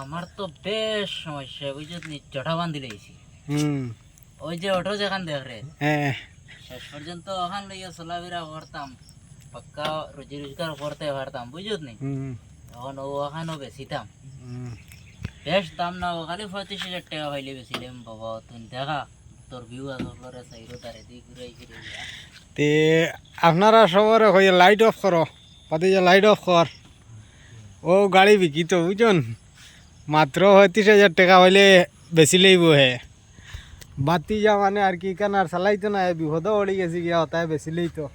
আমার তো বেশ সমস্যা বুঝলি, জটা বান্ধি লইছি। হুম। ওই যে অটো যেখান দেখ রে, হ্যাঁ। শেষ পর্যন্ত ওখান লইয়া চলাফেরা করতাম, পাক্কা রুজি রোজগার করতে পারতাম বুঝত নি। হুম। তখন ওখানেও বেচিতাম, হুম। বেশ দাম না, খালি 35,000 টাকা পাইলে বেচিলাম। বাবা তুই দেখা তোর ভিউ আসলে চাইরো তারে দিয়ে ঘুরাই ফিরে গিয়া। তে আপনারা সবার হয়ে লাইট অফ করো, পাতি যে লাইট অফ কর। ও গাড়ি বিকি তো বুঝুন, মাত্র 35,000 টাকা হইলে বেশি লইব হে। বাতি যা মানে আর কি কেন আর চালাইতো না, বিপদও পড়ে গেছি গিয়া তাই বেশি লইতো।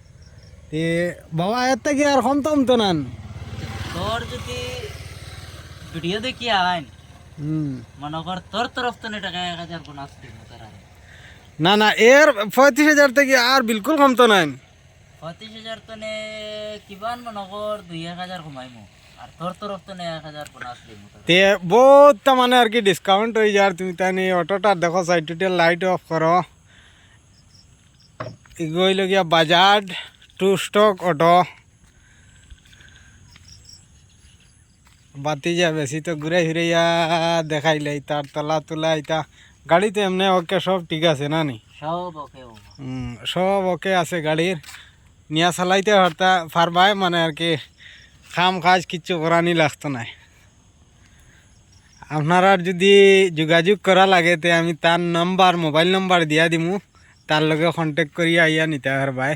তে বাবা এর থেকে আর কম টম তো নান। তোর যদি ভিডিও দেখি আইন, হুম। মনে কর তোর তরফ তো টাকা 1,050 দিব তারা। না না, এর 35,000 থেকে আর বিলকুল কম তো নাই। 35,000 তো নে কিমান মনে কর 2-1,000 কমাইমু, আর তোর তরফ তো নে 1,050 দিব। তে বহুত মানে আর কি ডিসকাউন্ট হয়ে যায়। তুমি তাই অটোটা দেখো সাইড টুটে লাইট অফ করো। এগুলো গিয়া বাজাজ টু স্টক অটো। বাতি যা বেশি তো ঘুরে ফিরাইয়া দেখাইলে তার তলা তোলা ইতা গাড়িতে এমনি ওকে সব ঠিক আছে না নি? সব ওকে ও। সব ওকে আছে গাড়ির, নিয়া চালাইতে পারবাই মানে আর কি, খাম কাজ কিচ্ছু করানি লাগতো না। আপনারা যদি যোগাযোগ করা লাগে তে আমি তার নাম্বার মোবাইল নাম্বার দিয়া দিমু, তার লগে কন্ট্যাক্ট করিয়া আইয়া নিতে পারবাই।